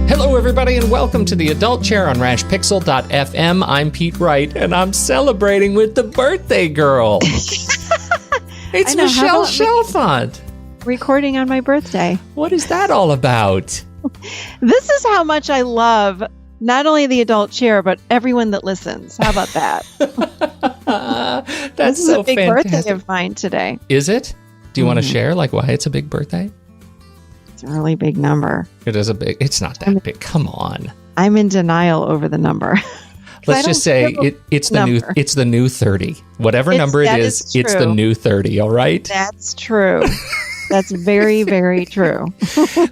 Hello, everybody, and welcome to the Adult Chair on rashpixel.fm. I'm Pete Wright, and I'm celebrating with the birthday girl. It's Michelle Chalfant. Recording on my birthday. What is that all about? This is how much I love not only the Adult Chair, but everyone that listens. How about that? That's this is so a big fantastic. birthday of mine today. Is it? Do you want to share why it's a big birthday? It's a really big number. It's not that big. Come on. I'm in denial over the number. Let's just say it's the new 30. Whatever number it is, it's the new 30, all right? That's true. That's very, very true.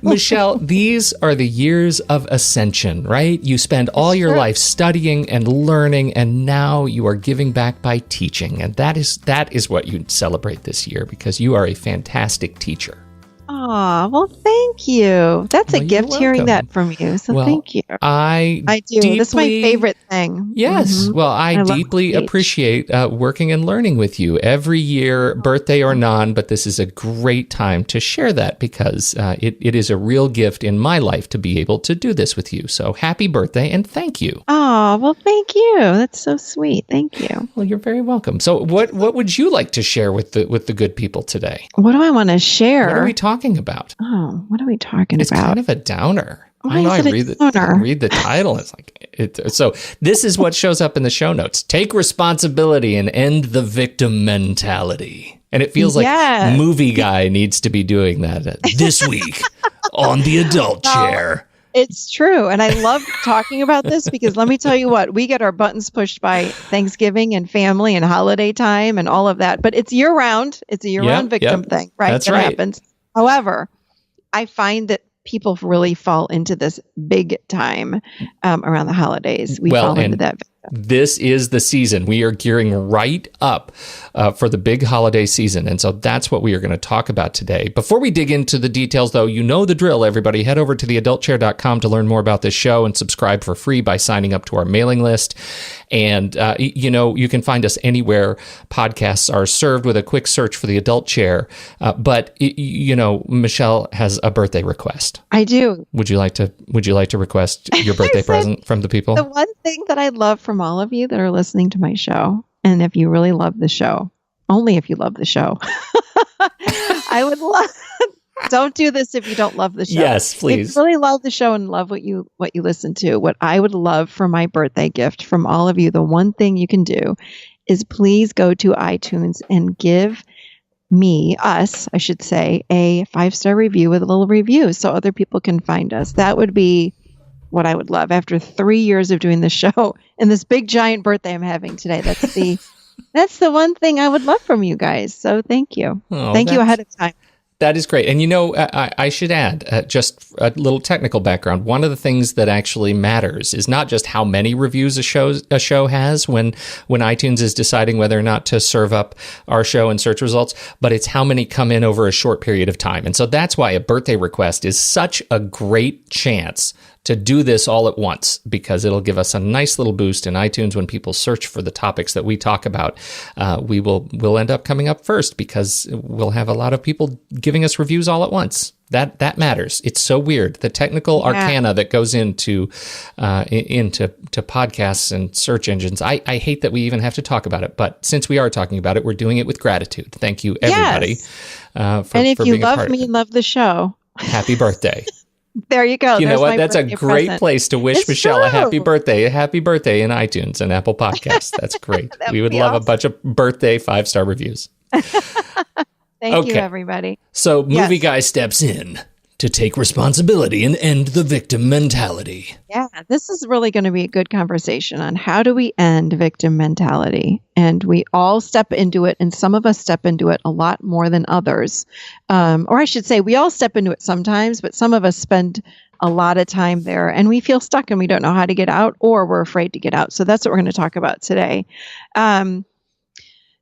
Michelle, these are the years of ascension, right? You spend all your life studying and learning, and now you are giving back by teaching. And that is what you celebrate this year, because you are a fantastic teacher. Aw, well, thank you. That's a gift hearing that from you. So thank you. I do. This is my favorite thing. Yes. Well, I deeply appreciate working and learning with you every year, birthday or non, but this is a great time to share that because it is a real gift in my life to be able to do this with you. So happy birthday and thank you. Oh, well, thank you. That's so sweet. Thank you. Well, you're very welcome. So what would you like to share with the good people today? What do I want to share? What are we talking about? Oh, what are we talking about? It's kind of a downer. Why is it a downer? I read the title. It's like so. This is what shows up in the show notes: take responsibility and end the victim mentality. And it feels like Movie Guy needs to be doing that this week on the Adult Chair. It's true. And I love talking about this because let me tell you what, we get our buttons pushed by Thanksgiving and family and holiday time and all of that. But it's year round. It's a year round victim thing, right? That's right. Happens. However, I find that people really fall into this big time around the holidays. We fall into that victim. This is the season. We are gearing right up for the big holiday season. And so that's what we are going to talk about today. Before we dig into the details, though, you know the drill, everybody. Head over to theadultchair.com to learn more about this show and subscribe for free by signing up to our mailing list. And, you can find us anywhere podcasts are served with a quick search for the Adult Chair. But Michelle has a birthday request. I do. Would you like to request your birthday present from the people? The one thing that I love from all of you that are listening to my show, and if you really love the show, only if you love the show, I would love. Don't do this if you don't love the show. Yes, please. If you really love the show and love what you listen to, what I would love for my birthday gift from all of you, the one thing you can do is please go to iTunes and give us, I should say, a 5-star review with a little review so other people can find us. That would be what I would love after 3 years of doing the show and this big giant birthday I'm having today. That's the one thing I would love from you guys. So thank you. Thank you ahead of time. That is great. And, I should add just a little technical background. One of the things that actually matters is not just how many reviews a show has when iTunes is deciding whether or not to serve up our show in search results, but it's how many come in over a short period of time. And so that's why a birthday request is such a great chance to do this all at once, because it'll give us a nice little boost in iTunes when people search for the topics that we talk about. We'll end up coming up first because we'll have a lot of people giving us reviews all at once. That matters. It's so weird. The technical arcana that goes into podcasts and search engines. I hate that we even have to talk about it, but since we are talking about it, we're doing it with gratitude. Thank you, everybody. And if you love me, love the show. Happy birthday. There you go. You know what? That's a great present. place to wish Michelle a happy birthday. A happy birthday in iTunes and Apple Podcasts. That's great. We would love a bunch of birthday 5-star reviews. Thank you, everybody. So Movie Guy steps in to take responsibility and end the victim mentality. Yeah, this is really going to be a good conversation on how do we end victim mentality. And we all step into it, and some of us step into it a lot more than others. Or I should say, we all step into it sometimes, but some of us spend a lot of time there and we feel stuck and we don't know how to get out, or we're afraid to get out. So that's what we're going to talk about today.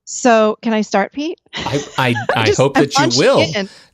So can I start, Pete? I hope that you will.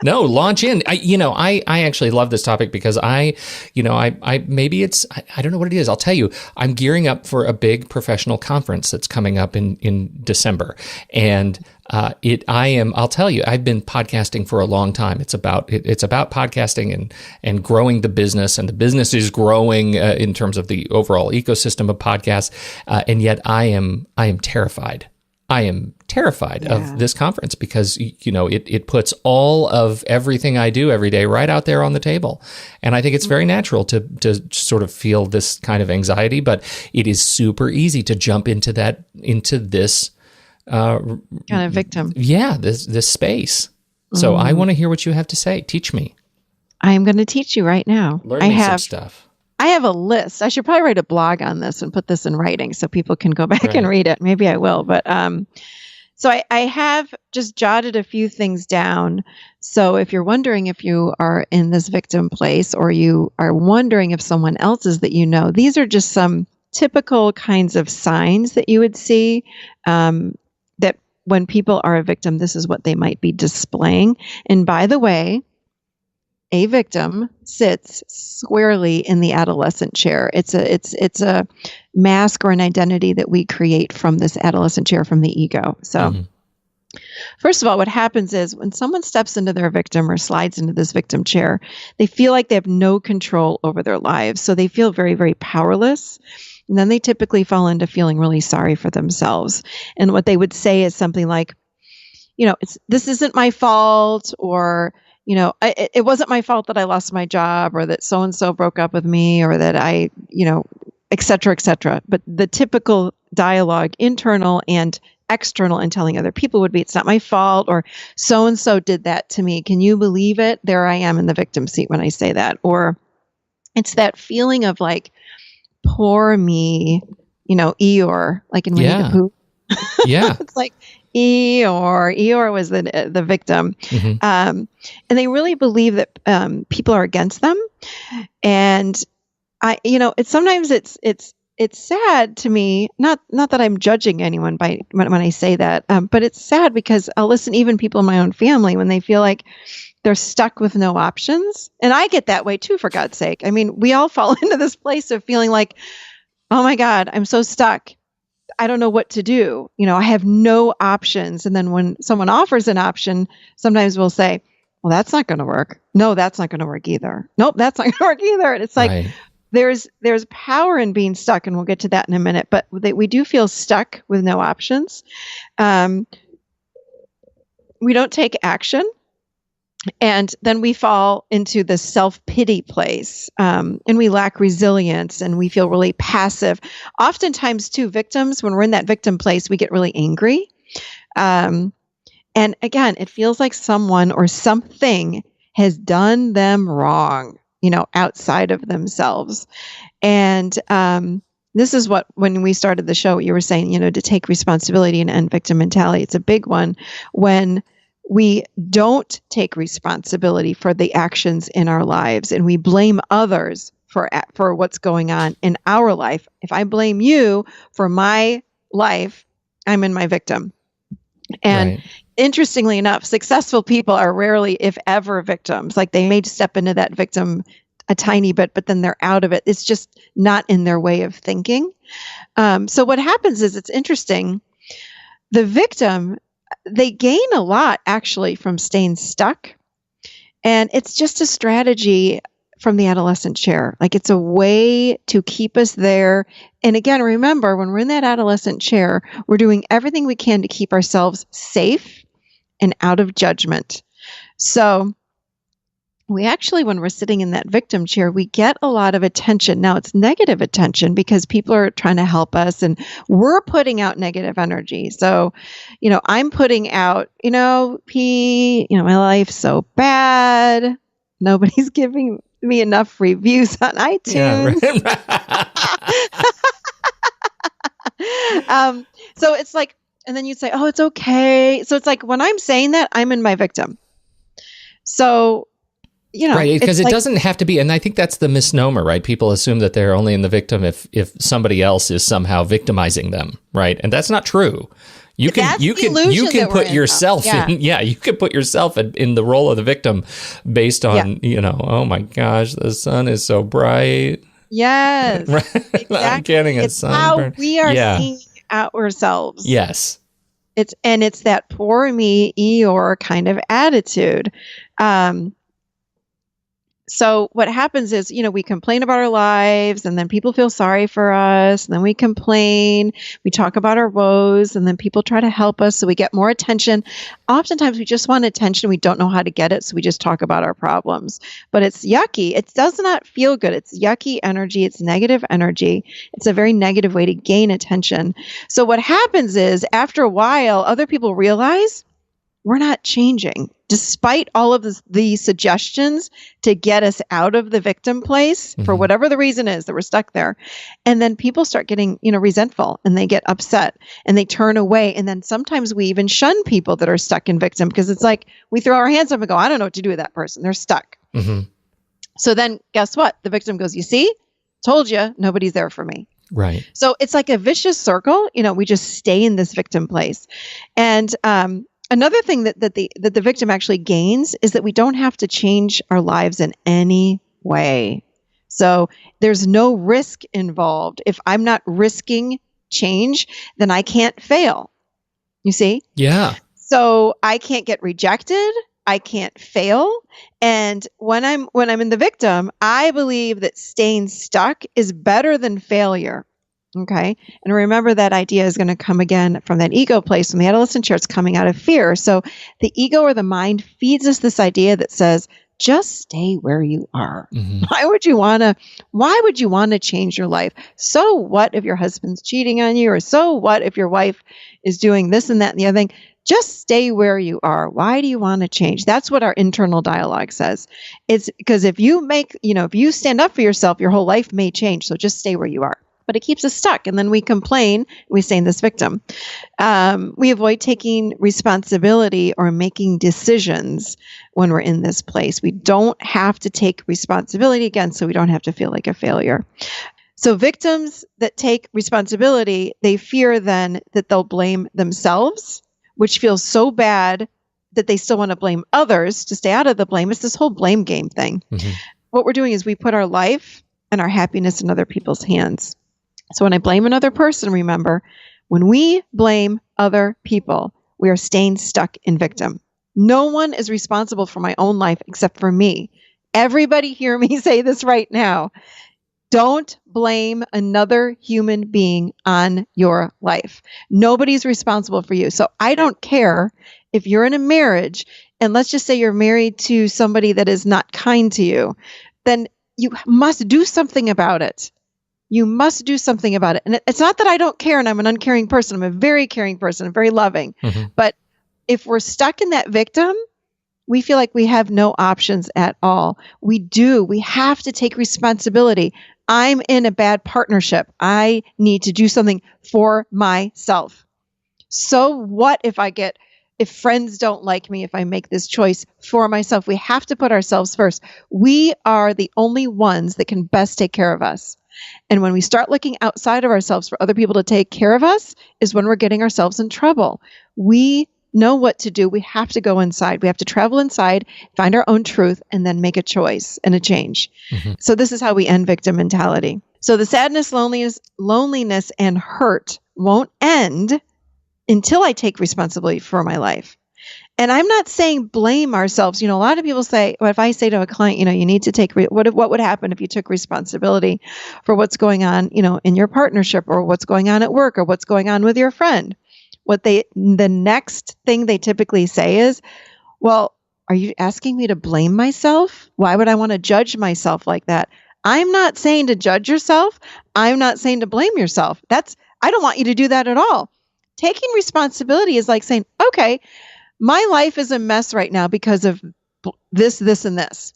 No, launch in. I actually love this topic because maybe it's, I don't know what it is. I'll tell you, I'm gearing up for a big professional conference that's coming up in December. And I'll tell you, I've been podcasting for a long time. It's about podcasting and growing the business, and the business is growing in terms of the overall ecosystem of podcasts. And yet I am terrified. I am terrified of this conference because, it puts all of everything I do every day right out there on the table. And I think it's very natural to sort of feel this kind of anxiety, but it is super easy to jump into this kind of victim. Yeah, this space. So I want to hear what you have to say. Teach me. I am going to teach you right now. Learn me some stuff. I have a list. I should probably write a blog on this and put this in writing so people can go back and read it. Maybe I will. But so I have just jotted a few things down. So if you're wondering if you are in this victim place, or you are wondering if someone else is that these are just some typical kinds of signs that you would see that when people are a victim, this is what they might be displaying. And by the way, a victim sits squarely in the adolescent chair. It's a mask or an identity that we create from this adolescent chair, from the ego. So first of all, what happens is when someone steps into their victim or slides into this victim chair, they feel like they have no control over their lives. So they feel very, very powerless. And then they typically fall into feeling really sorry for themselves. And what they would say is something like, this isn't my fault, or it wasn't my fault that I lost my job, or that so-and-so broke up with me, or that I, et cetera, et cetera. But the typical dialogue, internal and external, and telling other people would be, it's not my fault, or so-and-so did that to me. Can you believe it? There I am in the victim seat when I say that. Or it's that feeling of like, poor me, Eeyore, like in Winnie the Pooh. Yeah. It's like, Eeyore was the victim. And they really believe that people are against them. And sometimes it's sad to me, not that I'm judging anyone when I say that, but it's sad because I'll listen even people in my own family when they feel like they're stuck with no options. And I get that way too, for God's sake. I mean, we all fall into this place of feeling like, oh my God, I'm so stuck. I don't know what to do. I have no options. And then when someone offers an option, sometimes we'll say, well, that's not going to work. No, that's not going to work either. Nope, that's not going to work either. And it's like, there's power in being stuck. And we'll get to that in a minute. But we do feel stuck with no options. We don't take action. And then we fall into the self-pity place, and we lack resilience, and we feel really passive. Oftentimes, too, victims, when we're in that victim place, we get really angry. And again, it feels like someone or something has done them wrong, outside of themselves. And this is what, when we started the show, you were saying, to take responsibility and end victim mentality. It's a big one when we don't take responsibility for the actions in our lives, and we blame others for what's going on in our life. If I blame you for my life, I'm in my victim. And interestingly enough, successful people are rarely, if ever, victims. Like, they may step into that victim a tiny bit, but then they're out of it. It's just not in their way of thinking. So what happens is, it's interesting. The victim, they gain a lot actually from staying stuck. And it's just a strategy from the adolescent chair. Like, it's a way to keep us there. And again, remember, when we're in that adolescent chair, we're doing everything we can to keep ourselves safe and out of judgment. So we actually, when we're sitting in that victim chair, we get a lot of attention. Now, it's negative attention because people are trying to help us, and we're putting out negative energy. So, I'm putting out, my life's so bad. Nobody's giving me enough reviews on iTunes. Yeah, so it's like, and then you say, oh, it's okay. So it's like, when I'm saying that, I'm in my victim. So, right, because it doesn't have to be, and I think that's the misnomer, right? People assume that they're only in the victim if somebody else is somehow victimizing them, right? And that's not true. You can put yourself in, you can put yourself in the role of the victim based on, oh my gosh, the sun is so bright. Yes, right? Exactly. I'm getting a sunburn. How we are seeing ourselves. Yes. It's that poor me, Eeyore kind of attitude. So what happens is, we complain about our lives, and then people feel sorry for us, and then we complain, we talk about our woes, and then people try to help us, so we get more attention. Oftentimes we just want attention, we don't know how to get it, so we just talk about our problems. But it's yucky. It does not feel good. It's yucky energy. It's negative energy. It's a very negative way to gain attention. So what happens is, after a while, other people realize we're not changing, despite all of the suggestions to get us out of the victim place for whatever the reason is that we're stuck there. And then people start getting, resentful, and they get upset, and they turn away. And then sometimes we even shun people that are stuck in victim, because it's like we throw our hands up and go, I don't know what to do with that person. They're stuck. So then guess what? The victim goes, you see, told you, nobody's there for me. Right. So it's like a vicious circle. We just stay in this victim place. And, another thing that the victim actually gains is that we don't have to change our lives in any way. So there's no risk involved. If I'm not risking change, then I can't fail. You see? Yeah. So I can't get rejected. I can't fail. And when I'm in the victim, I believe that staying stuck is better than failure. Okay. And remember, that idea is going to come again from that ego place from the adolescent chair. It's coming out of fear. So the ego or the mind feeds us this idea that says, just stay where you are. Why would you want to change your life? So what if your husband's cheating on you? Or so what if your wife is doing this and that and the other thing? Just stay where you are. Why do you want to change? That's what our internal dialogue says. It's because if you stand up for yourself, your whole life may change. So just stay where you are. But it keeps us stuck. And then we complain, we stay in this victim. We avoid taking responsibility or making decisions when we're in this place. We don't have to take responsibility again, so we don't have to feel like a failure. So victims that take responsibility, they fear then that they'll blame themselves, which feels so bad that they still want to blame others to stay out of the blame. It's this whole blame game thing. What we're doing is we put our life and our happiness in other people's hands. So when I blame another person, remember, when we blame other people, we are staying stuck in victim. No one is responsible for my own life except for me. Everybody hear me say this right now. Don't blame another human being on your life. Nobody's responsible for you. So I don't care if you're in a marriage, and let's just say you're married to somebody that is not kind to you, then you must do something about it. You must do something about it. And it's not that I don't care and I'm an uncaring person. I'm a very caring person. I'm very loving. But if we're stuck in that victim, we feel like we have no options at all. We do. We have to take responsibility. I'm in a bad partnership. I need to do something for myself. So what if friends don't like me, if I make this choice for myself? We have to put ourselves first. We are the only ones that can best take care of us. And when we start looking outside of ourselves for other people to take care of us is when we're getting ourselves in trouble. We know what to do. We have to go inside. We have to travel inside, find our own truth, and then make a choice and a change. So this is how we end victim mentality. So the sadness, loneliness, and hurt won't end until I take responsibility for my life. And I'm not saying blame ourselves. A lot of people say, well, if I say to a client, you need to take, what would happen if you took responsibility for what's going on, in your partnership, or what's going on at work, or what's going on with your friend? The next thing they typically say is, well, are you asking me to blame myself? Why would I want to judge myself like that? I'm not saying to judge yourself. I'm not saying to blame yourself. I don't want you to do that at all. Taking responsibility is like saying, okay, my life is a mess right now because of this, this, and this.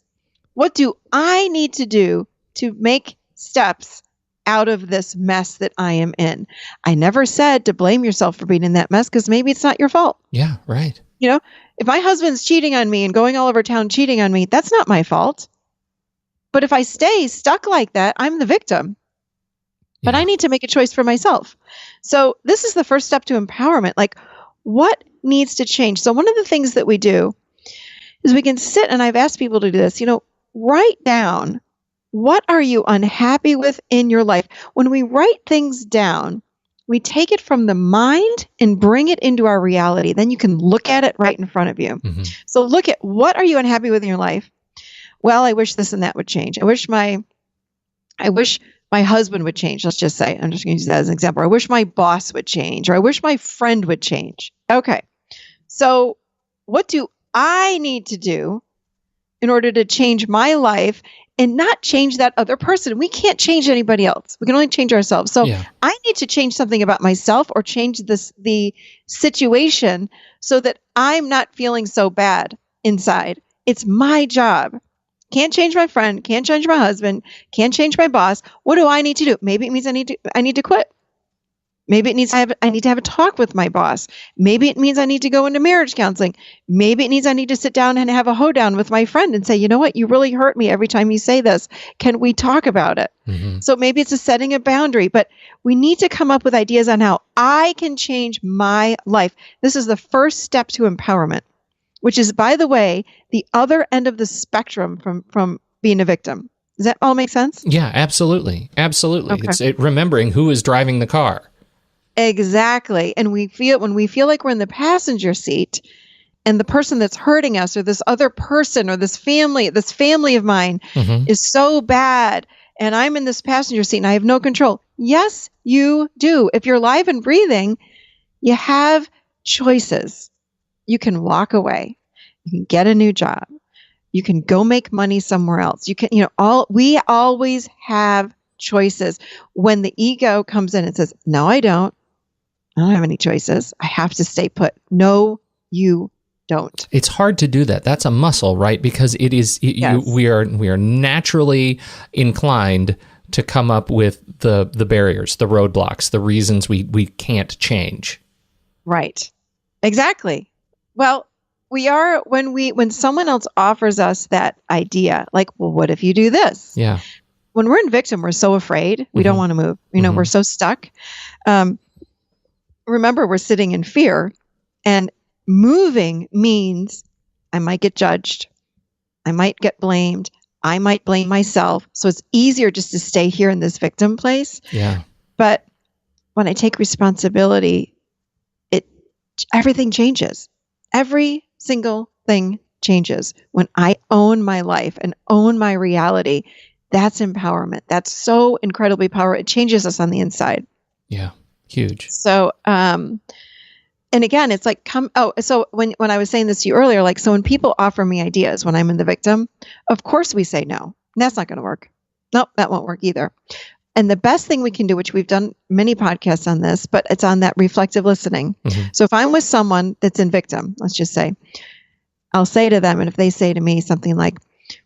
What do I need to do to make steps out of this mess that I am in? I never said to blame yourself for being in that mess, because maybe it's not your fault. Yeah, right. If my husband's cheating on me and going all over town cheating on me, that's not my fault. But if I stay stuck like that, I'm the victim. But I need to make a choice for myself. So this is the first step to empowerment. Like, what needs to change? So one of the things that we do is we can sit, and I've asked people to do this, write down, what are you unhappy with in your life? When we write things down, we take it from the mind and bring it into our reality. Then you can look at it right in front of you. Mm-hmm. So look at, what are you unhappy with in your life? Well, I wish this and that would change. I wish my husband would change. Let's just say, I'm just going to use that as an example. I wish my boss would change, or I wish my friend would change. Okay. So what do I need to do in order to change my life and not change that other person? We can't change anybody else. We can only change ourselves. So I need to change something about myself, or change the situation so that I'm not feeling so bad inside. It's my job. Can't change my friend, can't change my husband, can't change my boss. What do I need to do? Maybe it means I need to quit. Maybe it means I need to have a talk with my boss. Maybe it means I need to go into marriage counseling. Maybe it means I need to sit down and have a hoedown with my friend and say, you know what, you really hurt me every time you say this. Can we talk about it? Mm-hmm. So maybe it's a setting a boundary, but we need to come up with ideas on how I can change my life. This is the first step to empowerment, which is, by the way, the other end of the spectrum from being a victim. Does that all make sense? Yeah, absolutely. Absolutely. Okay. It's remembering who is driving the car. Exactly. And when we feel like we're in the passenger seat, and the person that's hurting us, or this other person, or this family of mine mm-hmm. is so bad, and I'm in this passenger seat and I have no control. Yes, you do. If you're alive and breathing, you have choices. You can walk away. You can get a new job. You can go make money somewhere else. You can, we always have choices. When the ego comes in and says, no, I don't have any choices. I have to stay put. No, you don't. It's hard to do that. That's a muscle, right? Because it is, yes. we are naturally inclined to come up with the barriers, the roadblocks, the reasons we can't change. Right. Exactly. Well, we are, when someone else offers us that idea, like, well, what if you do this? Yeah. When we're in victim, we're so afraid. We mm-hmm. don't want to move. Mm-hmm. We're so stuck. Remember, we're sitting in fear, and moving means I might get judged. I might get blamed. I might blame myself. So it's easier just to stay here in this victim place. Yeah. But when I take responsibility, everything changes. Every single thing changes. When I own my life and own my reality, that's empowerment. That's so incredibly powerful. It changes us on the inside. Yeah. Huge. So, and again, it's like, so when I was saying this to you earlier, like, so when people offer me ideas when I'm in the victim, of course we say no. That's not going to work. Nope, that won't work either. And the best thing we can do, which we've done many podcasts on this, but it's on that reflective listening. Mm-hmm. So if I'm with someone that's in victim, let's just say, I'll say to them, and if they say to me something like,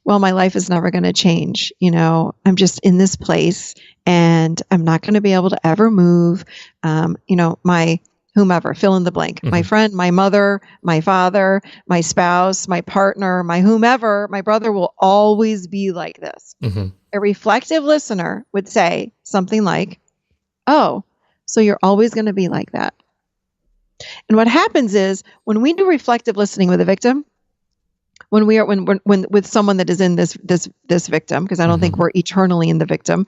well, my life is never going to change. I'm just in this place and I'm not going to be able to ever move. My whomever, fill in the blank, mm-hmm. my friend, my mother, my father, my spouse, my partner, my whomever, my brother will always be like this. Mm-hmm. A reflective listener would say something like, oh, so you're always going to be like that. And what happens is, when we do reflective listening with a victim, when with someone that is in this victim, because I don't mm-hmm. think we're eternally in the victim,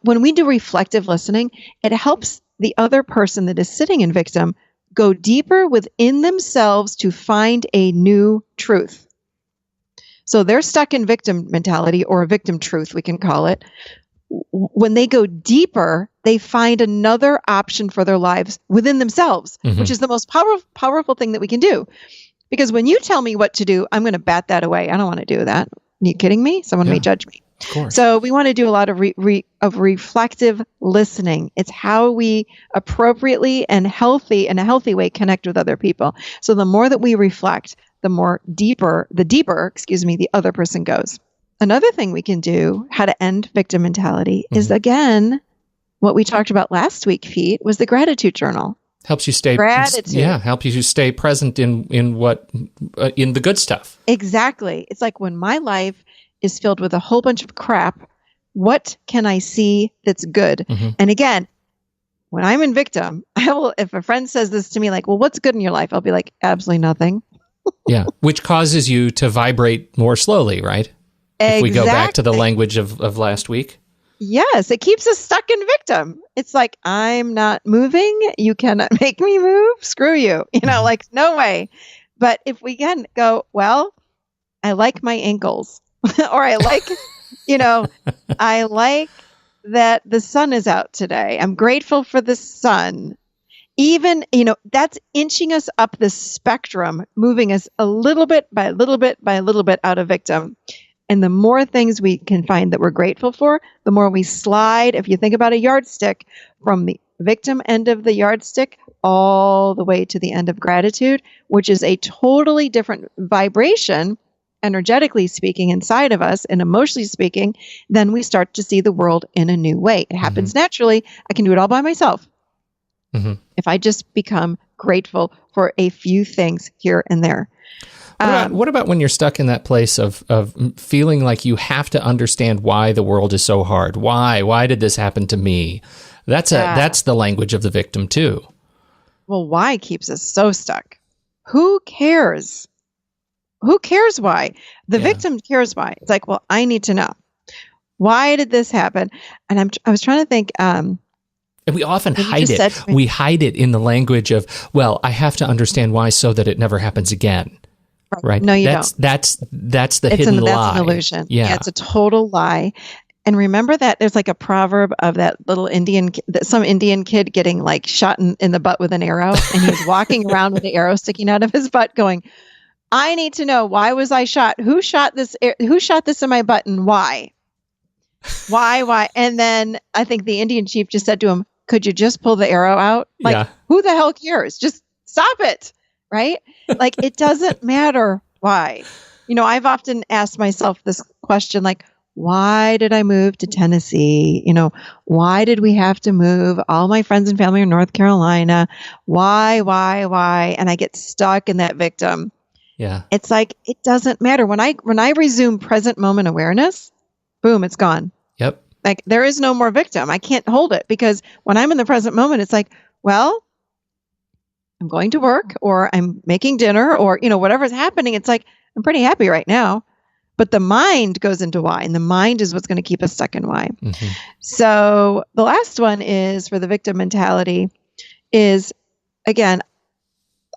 when we do reflective listening, it helps the other person that is sitting in victim go deeper within themselves to find a new truth. So they're stuck in victim mentality, or a victim truth, we can call it. When they go deeper, they find another option for their lives within themselves, mm-hmm. which is the most powerful thing that we can do. Because when you tell me what to do, I'm going to bat that away. I don't want to do that. Are you kidding me? Someone may judge me. Of course. So we want to do a lot of reflective listening. It's how we appropriately and in a healthy way connect with other people. So the more that we reflect, the deeper the other person goes. Another thing we can do, how to end victim mentality, mm-hmm. is, again, what we talked about last week, Pete, was the gratitude journal. Helps you stay gratitude. Yeah, helps you stay present in the good stuff. Exactly. It's like, when my life is filled with a whole bunch of crap, what can I see that's good? Mm-hmm. And again, when I'm in victim, if a friend says this to me, like, well, what's good in your life? I'll be like, absolutely nothing. Yeah, which causes you to vibrate more slowly, right? Exactly. If we go back to the language of last week. Yes, it keeps us stuck in victim. It's like, I'm not moving. You cannot make me move. Screw you. Like, no way. But if we can go, well, I like my ankles, or I like, I like that the sun is out today. I'm grateful for the sun. Even, that's inching us up the spectrum, moving us a little bit by little bit by little bit out of victim. And the more things we can find that we're grateful for, the more we slide, if you think about a yardstick, from the victim end of the yardstick all the way to the end of gratitude, which is a totally different vibration, energetically speaking, inside of us and emotionally speaking, then we start to see the world in a new way. It happens naturally. I can do it all by myself. If I just become grateful for a few things here and there. What about when you're stuck in that place of feeling like you have to understand why the world is so hard? Why did this happen to me? That's the language of the victim too. Well, why keeps us so stuck? Who cares? Who cares why? The victim cares why. It's like, well, I need to know. Why did this happen? And I was trying to think. And we often hide it. We hide it in the language of, well, I have to understand why so that it never happens again. Right. No, you don't. That's the hidden lie. That's an illusion. Yeah, it's a total lie. And remember that there's like a proverb of that little some Indian kid getting like shot in the butt with an arrow, and he's walking around with the arrow sticking out of his butt, going, "I need to know, why was I shot? Who shot this? Who shot this in my butt, and why? Why?" And then I think the Indian chief just said to him, "Could you just pull the arrow out? Like, who the hell cares? Just stop it." Right? Like, it doesn't matter why. I've often asked myself this question, like, why did I move to Tennessee? Why did we have to move? All my friends and family are in North Carolina. Why? And I get stuck in that victim. Yeah. It's like, it doesn't matter. When I resume present moment awareness, boom, it's gone. Yep. Like, there is no more victim. I can't hold it, because when I'm in the present moment, it's like, well, I'm going to work, or I'm making dinner, or, whatever's happening. It's like, I'm pretty happy right now. But the mind goes into why, and the mind is what's going to keep us stuck in why. So the last one is, for the victim mentality, is, again,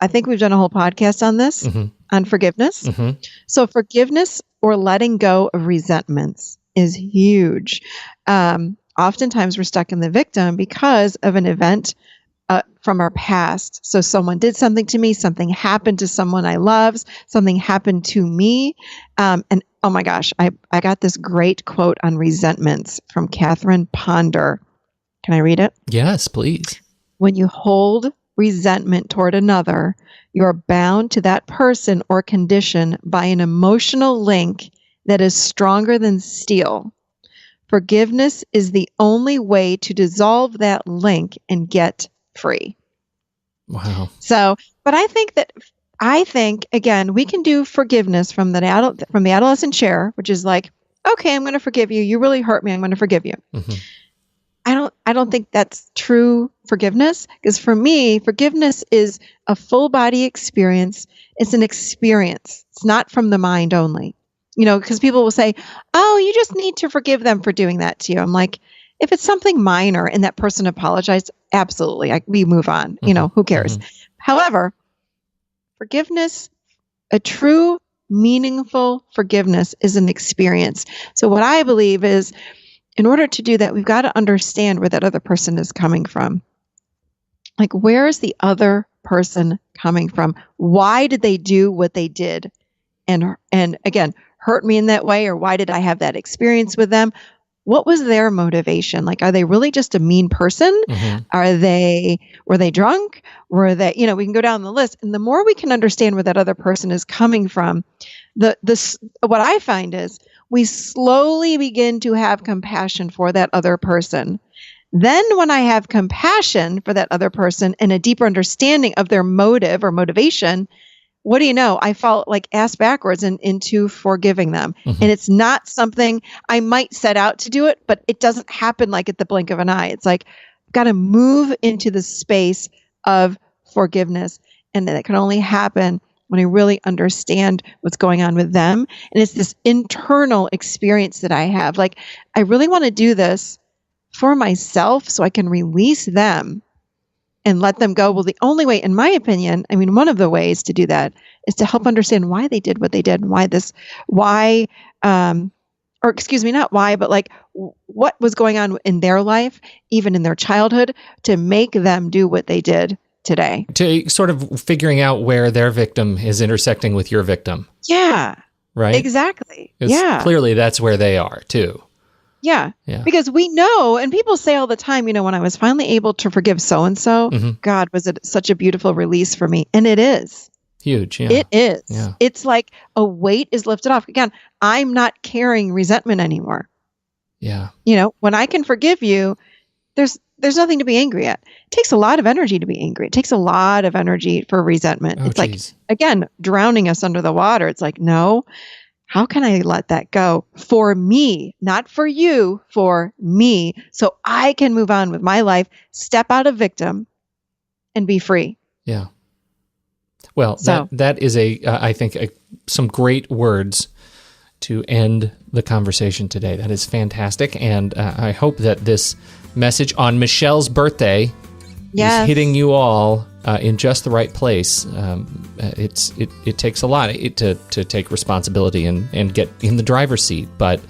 I think we've done a whole podcast on this, on forgiveness. So forgiveness, or letting go of resentments, is huge. Oftentimes we're stuck in the victim because of an event from our past. So someone did something to me, something happened to someone I love, something happened to me. And oh my gosh, I got this great quote on resentments from Catherine Ponder. Can I read it? Yes, please. When you hold resentment toward another, you're bound to that person or condition by an emotional link that is stronger than steel. Forgiveness is the only way to dissolve that link and get free. Wow. So, but I think again, we can do forgiveness from the adolescent chair, which is like, okay, I'm going to forgive you. You really hurt me. I'm going to forgive you. I don't think that's true forgiveness, because for me, forgiveness is a full body experience. It's an experience. It's not from the mind only. Because people will say, oh, you just need to forgive them for doing that to you. I'm like, if it's something minor and that person apologized, absolutely, we move on. Who cares? However, forgiveness, a true, meaningful forgiveness, is an experience. So what I believe is, in order to do that, we've got to understand where that other person is coming from. Like, where is the other person coming from? Why did they do what they did? And again, hurt me in that way? Or why did I have that experience with them? What was their motivation? Like, are they really just a mean person? Were they drunk? Were they, we can go down the list. And the more we can understand where that other person is coming from, what I find is, we slowly begin to have compassion for that other person. Then when I have compassion for that other person and a deeper understanding of their motive or motivation, what do you know? I fall like ass backwards into forgiving them. And it's not something I might set out to do it, but it doesn't happen like at the blink of an eye. It's like, I've got to move into the space of forgiveness. And that can only happen when I really understand what's going on with them. And it's this internal experience that I have. Like, I really want to do this for myself so I can release them and let them go. Well, the only way, in my opinion, I mean, one of the ways to do that is to help understand why they did what they did and or excuse me, not why, but like what was going on in their life, even in their childhood, to make them do what they did today. To sort of figuring out where their victim is intersecting with your victim. Yeah. Right? Exactly. Yeah. Clearly that's where they are too. Yeah. Because we know, and people say all the time, when I was finally able to forgive so-and-so, God, was it such a beautiful release for me? And it is. Huge, yeah. It is. Yeah. It's like a weight is lifted off. Again, I'm not carrying resentment anymore. Yeah. When I can forgive you, there's nothing to be angry at. It takes a lot of energy to be angry. It takes a lot of energy for resentment. It's like, again, drowning us under the water. It's like, no, how can I let that go for me, not for you, for me, so I can move on with my life, step out of victim, and be free. Yeah. Well, that is I think some great words to end the conversation today. That is fantastic, and I hope that this message on Michelle's birthday is hitting you all in just the right place. It takes a lot to take responsibility and get in the driver's seat, but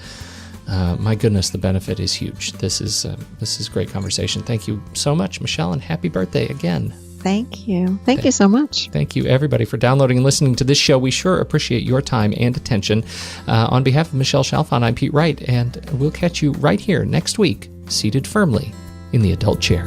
my goodness, the benefit is huge. This is great conversation. Thank you so much, Michelle, and happy birthday again. Thank you. Thank you so much. Thank you, everybody, for downloading and listening to this show. We sure appreciate your time and attention. On behalf of Michelle Chalfant, I'm Pete Wright, and we'll catch you right here next week, seated firmly in the adult chair.